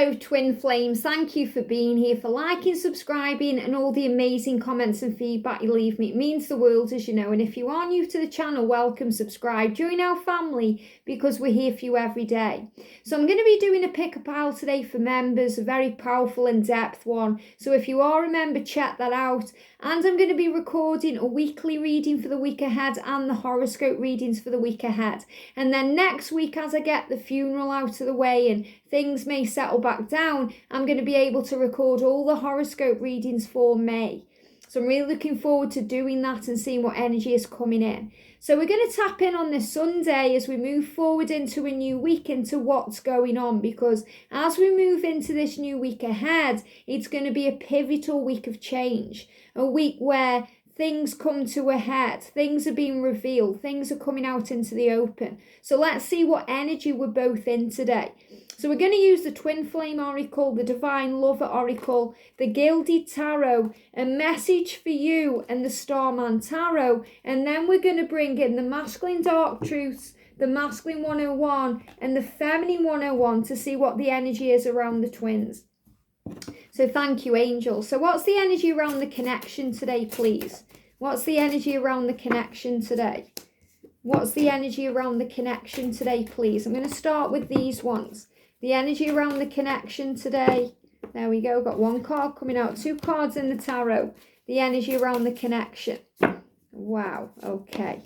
Hello twin flames, thank you for being here, for liking, subscribing and all the amazing comments and feedback you leave me. It means the world, as you know, and if you are new to the channel, welcome, subscribe, join our family because we're here for you every day. So I'm going to be doing a pick a pile today for members, a very powerful in-depth one, so if you are a member, check that out. And I'm going to be recording a weekly reading for the week ahead and the horoscope readings for the week ahead. And then next week, as I get the funeral out of the way and things may settle back down, I'm going to be able to record all the horoscope readings for May. So I'm really looking forward to doing that and seeing what energy is coming in. So we're going to tap in on this Sunday as we move forward into a new week, into what's going on, because as we move into this new week ahead, it's going to be a pivotal week of change, a week where things come to a head, things are being revealed, things are coming out into the open. So let's see what energy we're both in today. So we're going to use the Twin Flame Oracle, the Divine Lover Oracle, the Gilded Tarot, a message for you, and the Starman Tarot. And then we're going to bring in the Masculine Dark Truths, the Masculine 101 and the Feminine 101 to see what the energy is around the twins. So thank you, angels. So what's the energy around the connection today, please? What's the energy around the connection today? What's the energy around the connection today, please? I'm going to start with these ones. The energy around the connection today. There we go. Got one card coming out. Two cards in the tarot. The energy around the connection. Wow. Okay.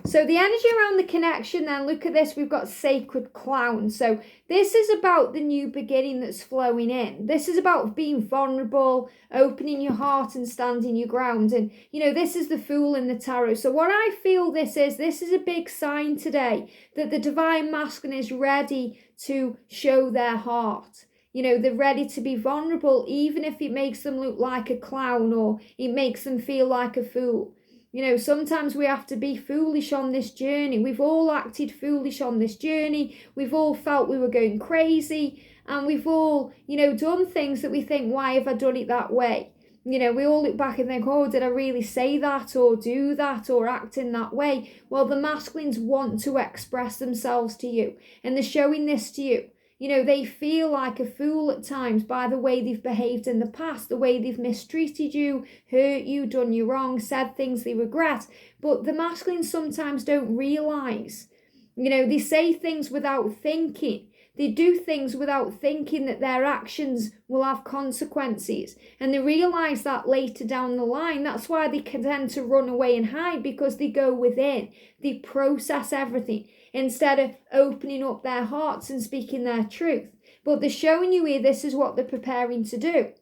So the energy around the connection then, look at this, we've got Sacred Clown. So this is about the new beginning that's flowing in. This is about being vulnerable, opening your heart and standing your ground. And, you know, this is the Fool in the tarot. So what I feel this is a big sign today that the Divine Masculine is ready to show their heart. You know, they're ready to be vulnerable, even if it makes them look like a clown or it makes them feel like a fool. You know, sometimes we have to be foolish on this journey. We've all acted foolish on this journey. We've all felt we were going crazy. And we've all, you know, done things that we think, why have I done it that way? You know, we all look back and think, oh, did I really say that or do that or act in that way? Well, the masculines want to express themselves to you. And they're showing this to you. You know, they feel like a fool at times by the way they've behaved in the past, the way they've mistreated you, hurt you, done you wrong, said things they regret. But the masculines sometimes don't realise. You know, they say things without thinking. They do things without thinking that their actions will have consequences. And they realise that later down the line. That's why they can tend to run away and hide, because they go within. They process everything instead of opening up their hearts and speaking their truth. But they're showing you here, this is what they're preparing to do.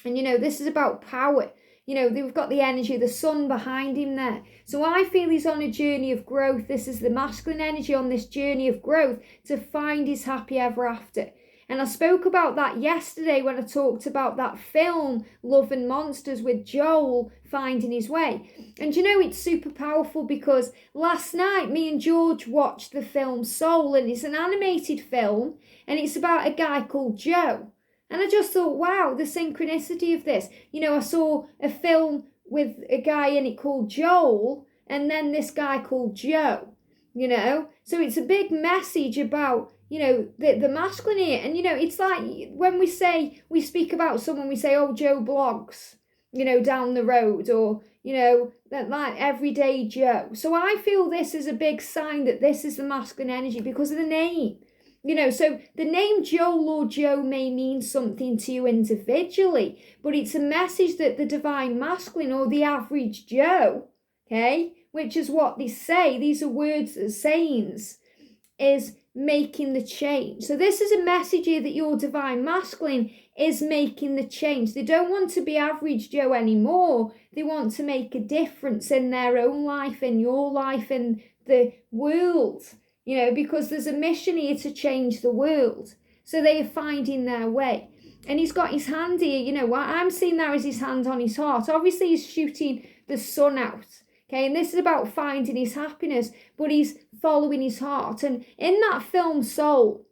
And, you know, this is about power. You know, they've got the energy of the sun behind him there. So I feel he's on a journey of growth. This is the masculine energy on this journey of growth to find his happy ever after. And I spoke about that yesterday when I talked about that film, Love and Monsters, with Joel finding his way. And you know, it's super powerful because last night me and George watched the film Soul, and it's an animated film and it's about a guy called Joe. And I just thought, wow, the synchronicity of this. You know, I saw a film with a guy in it called Joel and then this guy called Joe, you know. So it's a big message about, you know, the masculine here. And, you know, it's like when we speak about someone, we say, oh, Joe blogs, you know, down the road, or, you know, that like everyday Joe. So I feel this is a big sign that this is the masculine energy because of the name. You know, so the name Joel or Joe may mean something to you individually, but it's a message that the Divine Masculine or the average Joe, okay, which is what they say, these are words, sayings, is making the change. So this is a message here that your Divine Masculine is making the change. They don't want to be average Joe anymore. They want to make a difference in their own life, in your life, in the world. You know, because there's a mission here to change the world. So they are finding their way. And he's got his hand here, you know, what I'm seeing there is his hand on his heart. Obviously, he's shooting the sun out. Okay, and this is about finding his happiness, but he's following his heart. And in that film Soul,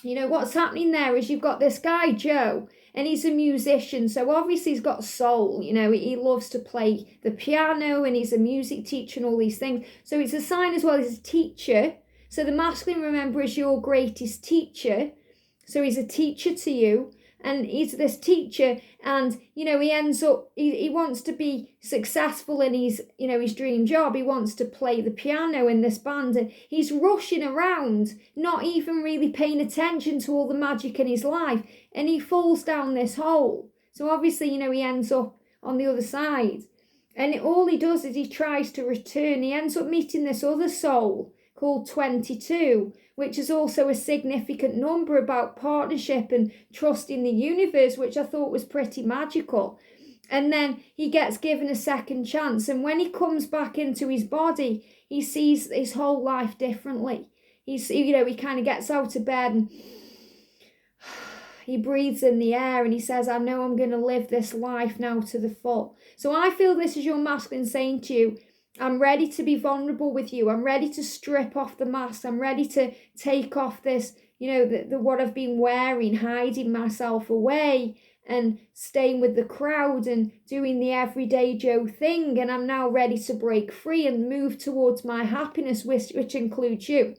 you know, what's happening there is you've got this guy, Joe, and he's a musician. So obviously he's got soul, you know, he loves to play the piano and he's a music teacher and all these things. So it's a sign as well as a teacher. So the masculine, remember, is your greatest teacher. So he's a teacher to you, and he's this teacher, and he ends up, he wants to be successful in his his dream job. He wants to play the piano in this band, and he's rushing around, not even really paying attention to all the magic in his life, and he falls down this hole. So obviously he ends up on the other side, and all he does is he tries to return. He ends up meeting this other soul called 22, which is also a significant number about partnership and trusting the universe, which I thought was pretty magical. And then he gets given a second chance, and when he comes back into his body, he sees his whole life differently. He kind of gets out of bed and he breathes in the air, and he says, I know I'm going to live this life now to the full. So I feel this is your masculine saying to you, I'm ready to be vulnerable with you. I'm ready to strip off the mask. I'm ready to take off this, the what I've been wearing, hiding myself away and staying with the crowd and doing the everyday Joe thing. And I'm now ready to break free and move towards my happiness, which includes you.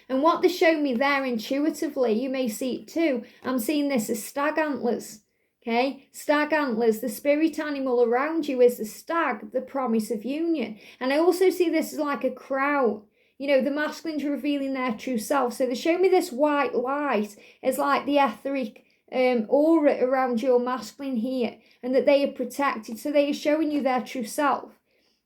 And what they show me there intuitively, you may see it too. I'm seeing this as stag antlers. Okay, stag antlers, the spirit animal around you is the stag, the promise of union. And I also see this as like a crown. The masculines revealing their true self. So they show me this white light as like the etheric aura around your masculine here, and that they are protected. So they are showing you their true self.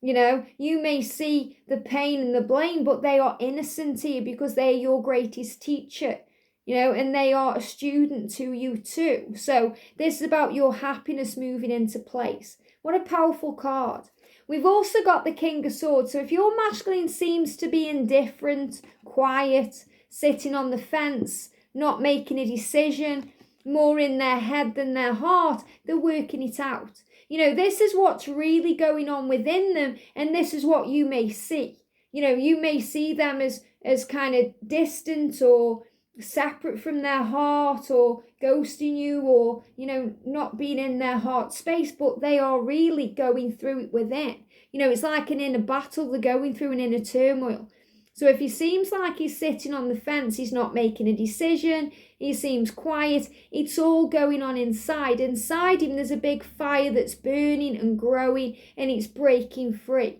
You may see the pain and the blame, but they are innocent here because they are your greatest teacher. And they are a student to you too. So this is about your happiness moving into place. What a powerful card. We've also got the King of Swords. So if your masculine seems to be indifferent, quiet, sitting on the fence, not making a decision, more in their head than their heart, they're working it out. This is what's really going on within them, and this is what you may see. You may see them as kind of distant or separate from their heart, or ghosting you, or not being in their heart space, but they are really going through it within. It's like an inner battle. They're going through an inner turmoil. So if he seems like he's sitting on the fence, he's not making a decision, he seems quiet, it's all going on inside him. There's a big fire that's burning and growing, and it's breaking free.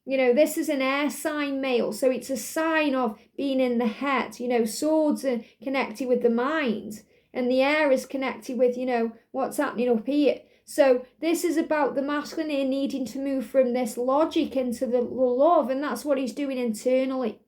This is an air sign male, so it's a sign of being in the head. Swords are connected with the mind, and the air is connected with, what's happening up here. So this is about the masculine here needing to move from this logic into the love, and that's what he's doing internally.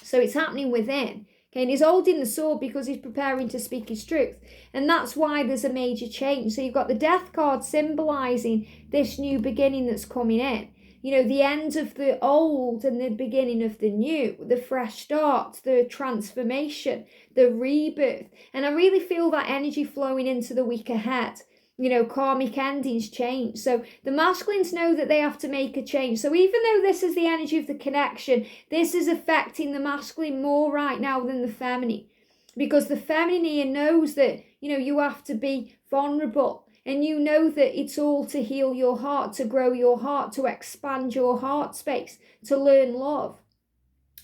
So it's happening within. Okay, and he's holding the sword because he's preparing to speak his truth. And that's why there's a major change. So you've got the Death card symbolising this new beginning that's coming in. The end of the old and the beginning of the new, the fresh start, the transformation, the rebirth. And I really feel that energy flowing into the week ahead. Karmic endings change. So the masculines know that they have to make a change. So even though this is the energy of the connection, this is affecting the masculine more right now than the feminine. Because the feminine here knows that, you have to be vulnerable. And that it's all to heal your heart, to grow your heart, to expand your heart space, to learn love.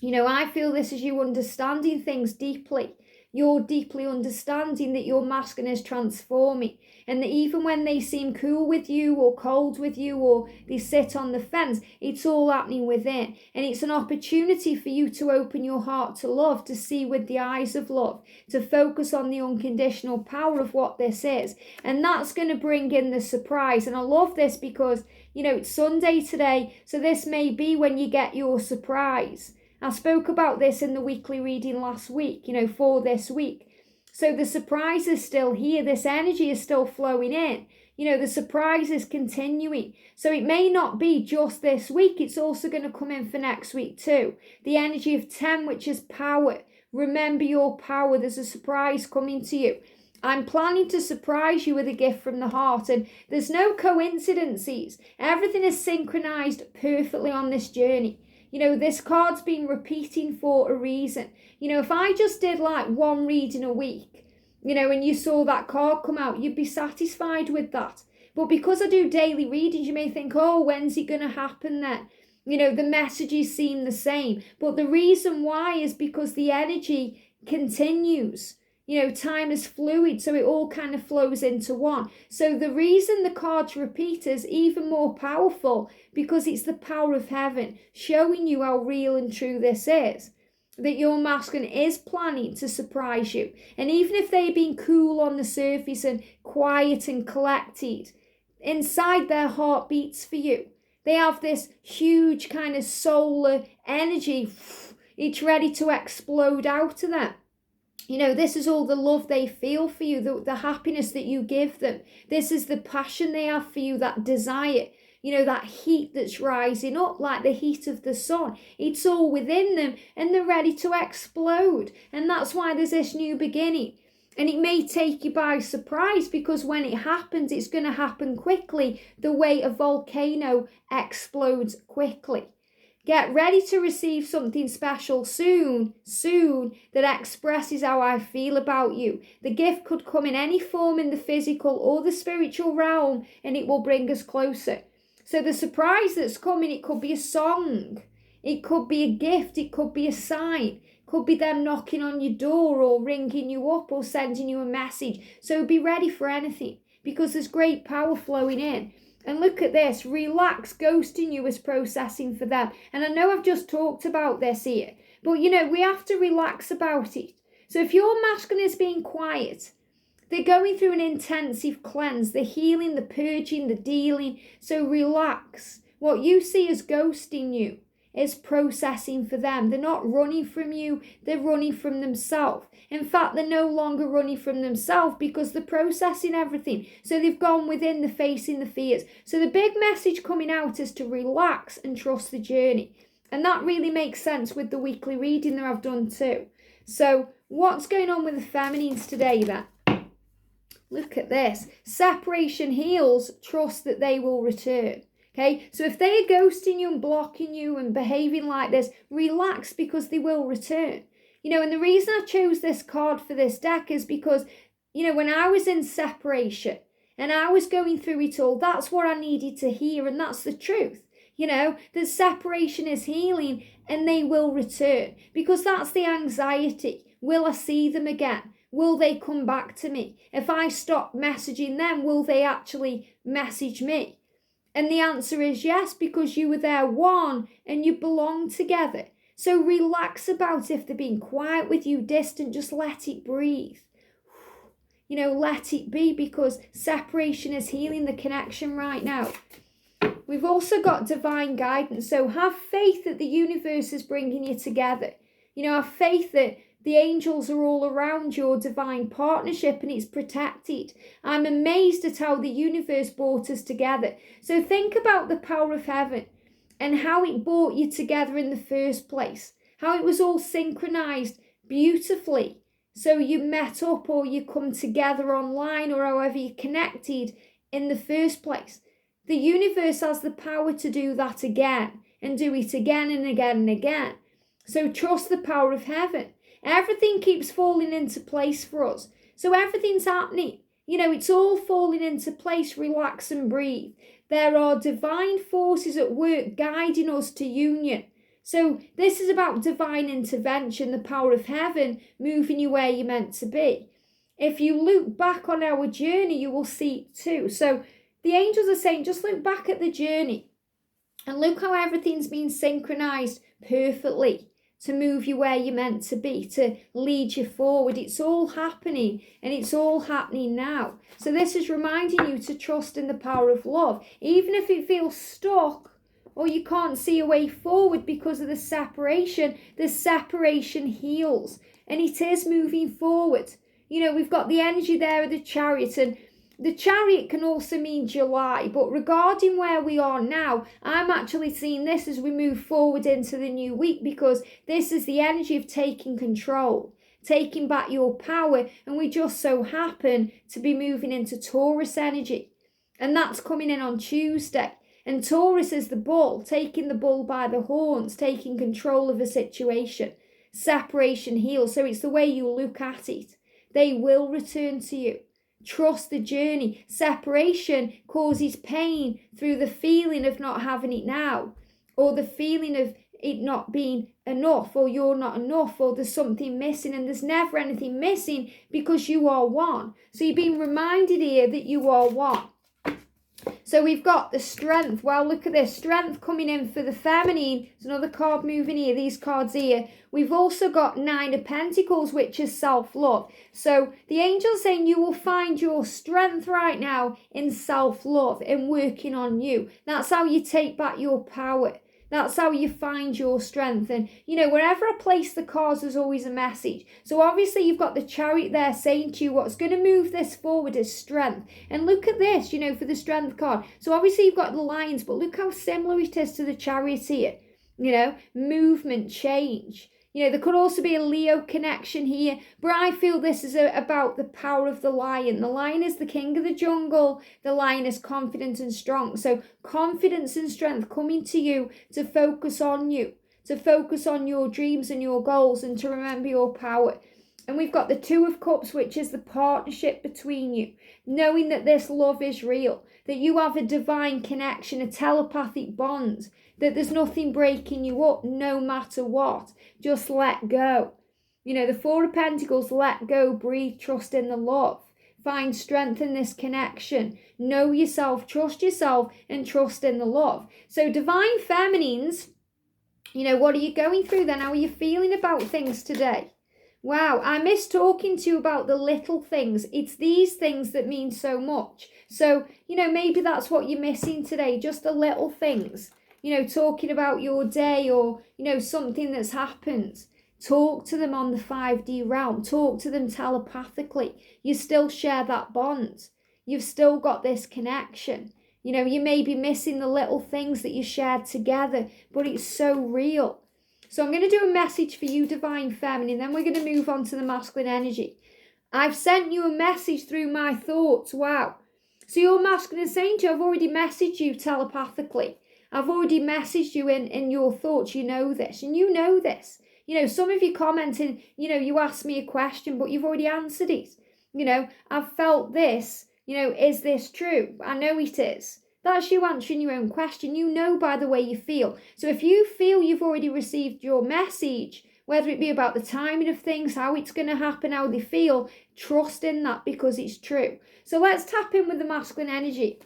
I feel this is you understanding things deeply. You're deeply understanding that your masculine is transforming, and that even when they seem cool with you or cold with you, or they sit on the fence, it's all happening within. And it's an opportunity for you to open your heart to love, to see with the eyes of love, to focus on the unconditional power of what this is. And that's going to bring in the surprise. And I love this because, it's Sunday today, so this may be when you get your surprise. I spoke about this in the weekly reading last week, for this week. So the surprise is still here. This energy is still flowing in. The surprise is continuing. So it may not be just this week. It's also going to come in for next week too. The energy of 10, which is power. Remember your power. There's a surprise coming to you. I'm planning to surprise you with a gift from the heart, and there's no coincidences. Everything is synchronized perfectly on this journey. This card's been repeating for a reason. If I just did like one reading a week, and you saw that card come out, you'd be satisfied with that. But because I do daily readings, you may think, oh, when's it going to happen then? The messages seem the same. But the reason why is because the energy continues. Time is fluid, so it all kind of flows into one. So the reason the cards repeat is even more powerful, because it's the power of heaven showing you how real and true this is. That your masculine is planning to surprise you. And even if they've been cool on the surface and quiet and collected, inside their heart beats for you. They have this huge kind of solar energy. It's ready to explode out of them. This is all the love they feel for you, the happiness that you give them. This is the passion they have for you, that desire, that heat that's rising up like the heat of the sun. It's all within them and they're ready to explode. And that's why there's this new beginning. And it may take you by surprise, because when it happens, it's going to happen quickly, the way a volcano explodes quickly. Get ready to receive something special soon, that expresses how I feel about you. The gift could come in any form in the physical or the spiritual realm, and it will bring us closer. So the surprise that's coming, it could be a song, it could be a gift, it could be a sign, it could be them knocking on your door or ringing you up or sending you a message. So be ready for anything, because there's great power flowing in. And look at this, relax, ghosting you is processing for them. And I know I've just talked about this here, but we have to relax about it. So if your masculine is being quiet, they're going through an intensive cleanse, the healing, the purging, the dealing. So relax. What you see as ghosting you is processing for them. They're not running from you, they're running from themselves. In fact, they're no longer running from themselves, because they're processing everything. So they've gone within, they're facing the fears. So the big message coming out is to relax and trust the journey. And that really makes sense with the weekly reading that I've done too. So what's going on with the feminines today then? Look at this. Separation heals, trust that they will return. Okay, so if they are ghosting you and blocking you and behaving like this, relax, because they will return. And the reason I chose this card for this deck is because, when I was in separation and I was going through it all, that's what I needed to hear, and that's the truth. That separation is healing and they will return, because that's the anxiety. Will I see them again? Will they come back to me? If I stop messaging them, will they actually message me? And the answer is yes, because you were there one and you belong together. So relax about if they're being quiet with you, distant, just let it breathe. Let it be, because separation is healing the connection right now. We've also got divine guidance. So have faith that the universe is bringing you together. Have faith that the angels are all around your divine partnership and it's protected. I'm amazed at how the universe brought us together. So think about the power of heaven and how it brought you together in the first place. How it was all synchronized beautifully. So you met up or you come together online or however you connected in the first place. The universe has the power to do that again and do it again and again and again. So trust the power of heaven. Everything keeps falling into place for us. So everything's happening. It's all falling into place. Relax and breathe. There are divine forces at work guiding us to union. So this is about divine intervention, the power of heaven moving you where you're meant to be. If you look back on our journey, you will see it too. So the angels are saying, just look back at the journey and look how everything's been synchronized perfectly to move you where you're meant to be, to lead you forward. It's all happening, and it's all happening now. So this is reminding you to trust in the power of love. Even if it feels stuck or you can't see a way forward because of the separation heals, and it is moving forward. We've got the energy there of the Chariot, and the Chariot can also mean July, but regarding where we are now, I'm actually seeing this as we move forward into the new week, because this is the energy of taking control, taking back your power, and we just so happen to be moving into Taurus energy, and that's coming in on Tuesday. And Taurus is the bull, taking the bull by the horns, taking control of a situation. Separation heals, so it's the way you look at it. They will return to you. Trust the journey. Separation causes pain through the feeling of not having it now, or the feeling of it not being enough, or you're not enough, or there's something missing, and there's never anything missing because you are one. So you're being reminded here that you are one. So we've got the strength. Well, look at this. Strength coming in for the feminine. There's another card moving here. These cards here. We've also got 9 of Pentacles, which is self-love. So the angel's saying you will find your strength right now in self-love and working on you. That's how you take back your power. That's how you find your strength. And, you know, wherever I place the cards, there's always a message. So obviously you've got the Chariot there saying to you what's going to move this forward is strength. And look at this, you know, for the Strength card. So obviously you've got the Lions, but look how similar it is to the Chariot here. You know, movement, change. You know, there could also be a Leo connection here, but I feel this is about the power of the lion. The lion is the king of the jungle. The lion is confident and strong. So confidence and strength coming to you to focus on you, to focus on your dreams and your goals, and to remember your power. And we've got the 2 of Cups, which is the partnership between you, knowing that this love is real, that you have a divine connection, a telepathic bond, that there's nothing breaking you up no matter what. Just let go. You know, the 4 of Pentacles, let go, breathe, trust in the love. Find strength in this connection. Know yourself, trust yourself, and trust in the love. So divine feminines, you know, what are you going through then? How are you feeling about things today? Wow, I miss talking to you about the little things. It's these things that mean so much. So, you know, maybe that's what you're missing today, just the little things. You know, talking about your day, or, you know, something that's happened. Talk to them on the 5D realm. Talk to them telepathically. You still share that bond. You've still got this connection. You know, you may be missing the little things that you shared together, but it's so real. So I'm going to do a message for you, Divine Feminine, then we're going to move on to the masculine energy. I've sent you a message through my thoughts. Wow. So your masculine is saying to you, I've already messaged you telepathically. I've already messaged you in your thoughts. You know this, and you know this. You know, some of you commenting, you know, you asked me a question, but you've already answered it. You know, I've felt this. You know, is this true? I know it is. That's you answering your own question. You know by the way you feel. So if you feel you've already received your message, whether it be about the timing of things, how it's going to happen, how they feel, trust in that because it's true. So let's tap in with the masculine energy.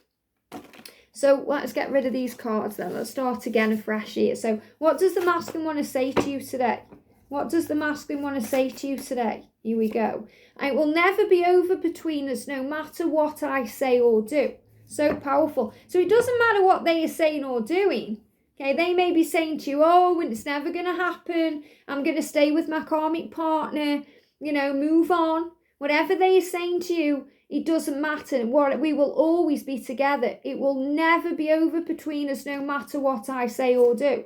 So let's get rid of these cards then. Let's start again afresh here. So what does the masculine want to say to you today? What does the masculine want to say to you today? Here we go. It will never be over between us no matter what I say or do. So powerful. So it doesn't matter what they are saying or doing. Okay, they may be saying to you, oh, it's never going to happen. I'm going to stay with my karmic partner. You know, move on. Whatever they are saying to you, it doesn't matter. We will always be together. It will never be over between us no matter what I say or do.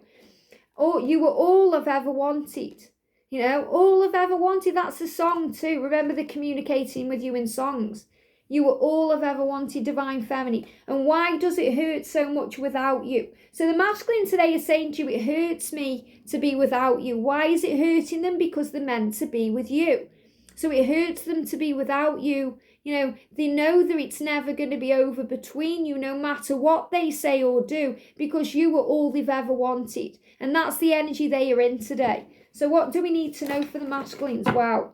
Or you were all I've ever wanted. You know, all I've ever wanted. That's a song too. Remember the communicating with you in songs. You were all I've ever wanted, Divine Feminine. And why does it hurt so much without you? So the masculine today is saying to you, it hurts me to be without you. Why is it hurting them? Because they're meant to be with you. So it hurts them to be without you. You know, they know that it's never going to be over between you, no matter what they say or do, because you were all they've ever wanted. And that's the energy they are in today. So what do we need to know for the masculines? Wow.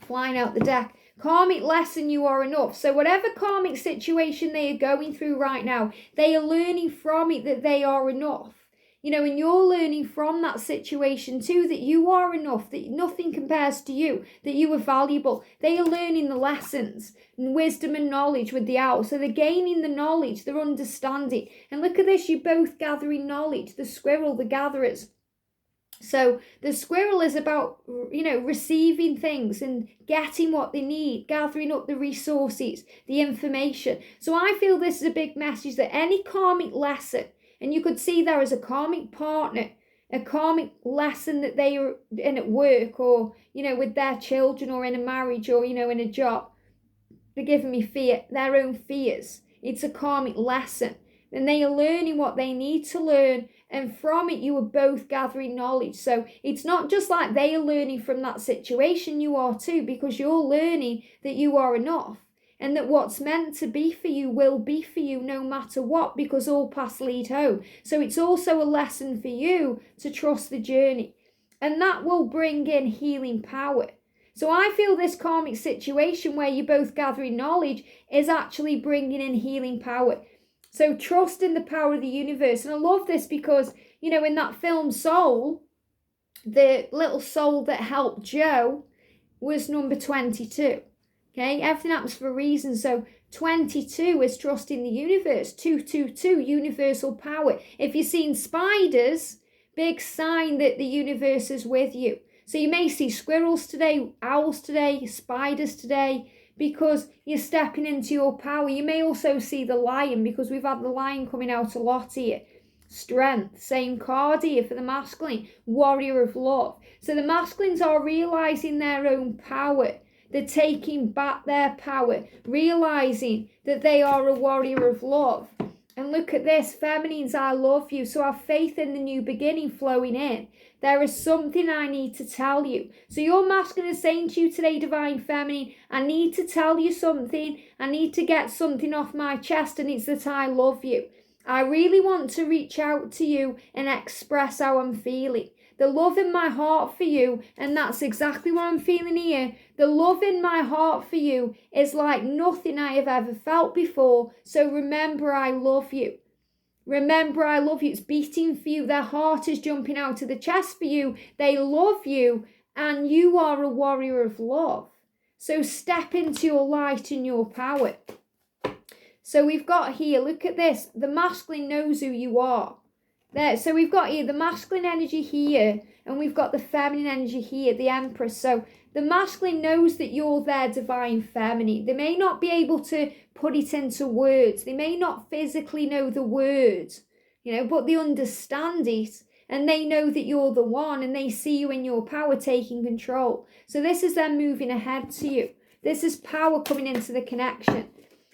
Flying out the deck. Karmic lesson, you are enough. So whatever karmic situation they are going through right now, they are learning from it that they are enough. You know, and you're learning from that situation too, that you are enough, that nothing compares to you, that you are valuable. They are learning the lessons and wisdom and knowledge with the owl. So they're gaining the knowledge, they're understanding. And look at this, you're both gathering knowledge, the squirrel, the gatherers. So the squirrel is about, you know, receiving things and getting what they need, gathering up the resources, the information. So I feel this is a big message that any karmic lesson, and you could see there as a karmic partner, a karmic lesson that they are in at work or, you know, with their children or in a marriage or, you know, in a job. They're giving me fear, their own fears. It's a karmic lesson. And they are learning what they need to learn. And from it, you are both gathering knowledge. So it's not just like they are learning from that situation, you are too, because you're learning that you are enough. and that what's meant to be for you will be for you no matter what, because all paths lead home. So it's also a lesson for you to trust the journey, and that will bring in healing power. So I feel this karmic situation where you're both gathering knowledge is actually bringing in healing power. So trust in the power of the universe. And I love this because, you know, in that film Soul, the little soul that helped Joe was number 22. Okay, everything happens for a reason. So 22 is trusting the universe. 222, universal power. If you're seeing spiders, big sign that the universe is with you. So you may see squirrels today, owls today, spiders today, because you're stepping into your power. You may also see the lion, because we've had the lion coming out a lot here. Strength, same card here for the masculine, warrior of love. So the masculines are realizing their own power. They're taking back their power, realizing that they are a warrior of love. And look at this, feminines, I love you. So have faith in the new beginning flowing in. There is something I need to tell you. So your masculine is saying to you today, divine feminine, I need to tell you something. I need to get something off my chest, and it's that I love you. I really want to reach out to you and express how I'm feeling. The love in my heart for you, and that's exactly what I'm feeling here. The love in my heart for you is like nothing I have ever felt before. So remember, I love you. Remember, I love you. It's beating for you. Their heart is jumping out of the chest for you. They love you, and you are a warrior of love. So step into your light and your power. So we've got here, look at this. The masculine knows who you are. There, so we've got here the masculine energy here, and we've got the feminine energy here, the Empress. So the masculine knows that you're their divine feminine. They may not be able to put it into words. They may not physically know the words, you know, but they understand it, and they know that you're the one, and they see you in your power taking control. So this is them moving ahead to you. This is power coming into the connection.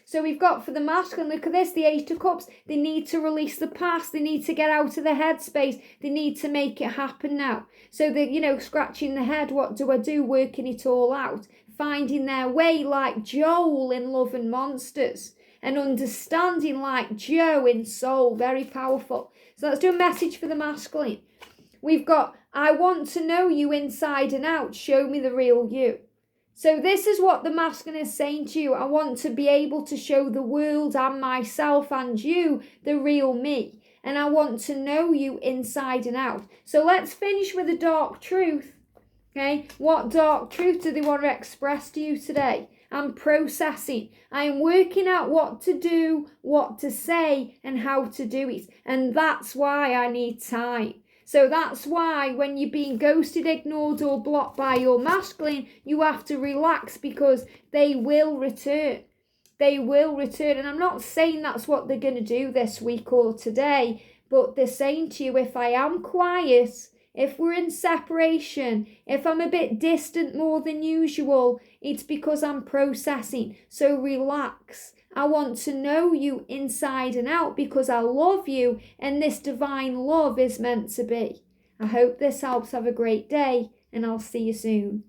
So we've got for the masculine, look at this, the Eight of Cups. They need to release the past. They need to get out of the headspace. They need to make it happen now. So they're, you know, scratching the head. What do I do? Working it all out. Finding their way like Joel in Love and Monsters. And understanding like Joe in Soul. Very powerful. So let's do a message for the masculine. We've got, I want to know you inside and out. Show me the real you. So this is what the masculine is saying to you. I want to be able to show the world and myself and you the real me. And I want to know you inside and out. So let's finish with a dark truth. Okay, what dark truth do they want to express to you today? I'm processing. I'm working out what to do, what to say, and how to do it. And that's why I need time. So that's why when you're being ghosted, ignored, or blocked by your masculine, you have to relax, because they will return. They will return. And I'm not saying that's what they're going to do this week or today, but they're saying to you, if I am quiet, if we're in separation, if I'm a bit distant more than usual, it's because I'm processing. So relax. I want to know you inside and out, because I love you, and this divine love is meant to be. I hope this helps. Have a great day, and I'll see you soon.